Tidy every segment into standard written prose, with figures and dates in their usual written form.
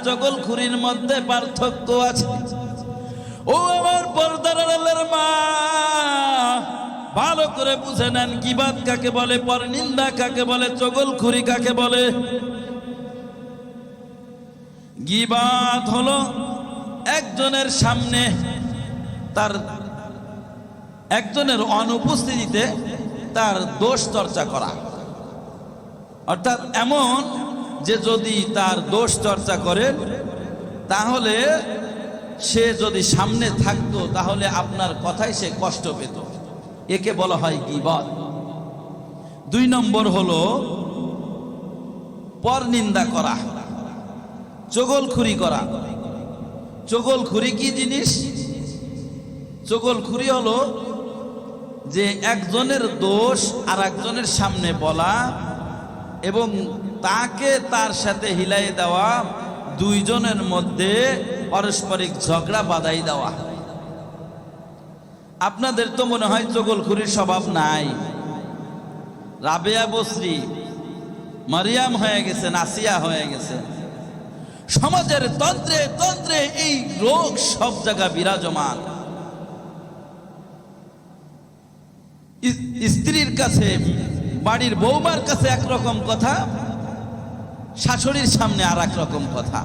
চগলখুরির মধ্যে পার্থক্য আছে। ও আমার পর্দার আড়ালের মা, ভালো করে বুঝে নেন গীবাত কাকে বলে, পরনিন্দা কাকে বলে, চগলখুরি কাকে বলে। গীবাত হলো একজনের সামনে তার একজনের অনুপস্থিতিতে তার দোষ চর্চা করা, অর্থাৎ এমন যে যদি তার দোষ চর্চা করেন তাহলে সে যদি সামনে থাকতো তাহলে আপনার কথায় সে কষ্ট পেত, একে বলা হয় গীবত। 2 নম্বর হলো পরনিন্দা করা, চগলখুরি করা। চগলখুরি কি জিনিস? চগলখুরি হলো যে একজনের দোষ আর একজনের সামনে বলা এবং তাকে তার সাথে হিলাই দেওয়া, 2 জনের মধ্যে পারস্পরিক ঝগড়া বাঁধাই দেওয়া। আপনাদের তো মনে হয় চগলখুরির স্বভাব নাই। রাবেয়া বসরি মারিয়াম হয়ে গেছে, নাসিয়া হয়ে গেছে। সমাজের তন্ত্রে তন্ত্রে এই রোগ সব জায়গা বিরাজমান। স্ত্রীর কাছে, বাড়ির বৌমার কাছে একরকম কথা, শাশুড়ির সামনে আর এক রকম কথা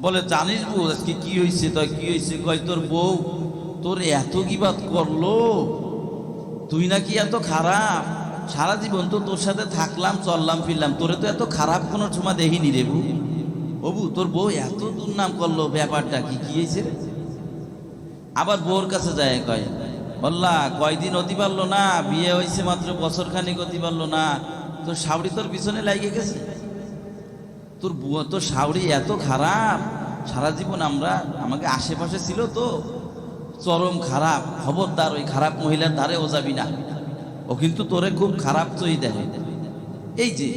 বলে। জানিস বউ আজকে কি হয়েছে? তো কি হয়েছে? কয় তোর বউ তোর এত গীবাত করলো, তুই নাকি এত খারাপ, সারা জীবন তো তোর সাথে থাকলাম, চললাম ফিরলাম, তোরে তো এত খারাপ কোনো সময় দেখিনি রে বউ। বউ তোর বউ এত দুর্নাম করলো, ব্যাপারটা কি হয়েছে? আবার বউর কাছে যায়, কয় বললা কয়দিন অতি পারলো না, বিয়ে হয়েছে মাত্র বছর খানিক অতি পারলো না, তোর শাওড়ি তোর পিছনে লাগিয়ে গেছে। তোর শাওড়ি এত খারাপ, সারা জীবন আমাকে আশেপাশে ছিল তো, চরম খারাপ। খবরদার ওই খারাপ মহিলার ধারেও যাবি না, ও কিন্তু তোরে খুব খারাপ চই দেখে। এই যে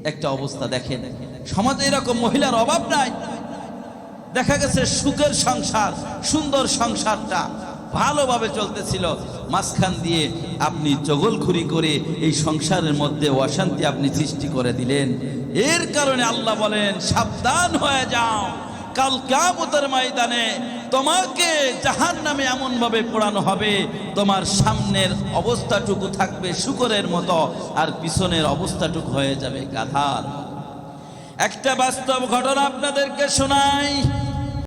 একটা অবস্থা দেখেন, সমাজে এরকম মহিলার অভাব নাই। দেখা গেছে সুখের সংসার, সুন্দর সংসারটা ভালোভাবে চলতেছিল, মাঝখান দিয়ে আপনি চগলখুরি করে এই সংসারের মধ্যে অশান্তি আপনি সৃষ্টি করে দিলেন। এর কারণে আল্লাহ বলেন সাবধান হয়ে যাও, কাল কিয়ামতের ময়দানে তোমাকে জাহান্নামে এমন ভাবে পোড়ানো হবে, তোমার সামনের অবস্থাটুকু থাকবে শুকরের মতো আর পিছনের অবস্থাটুকু হয়ে যাবে গাধার। একটা বাস্তব ঘটনা আপনাদেরকে শোনাই।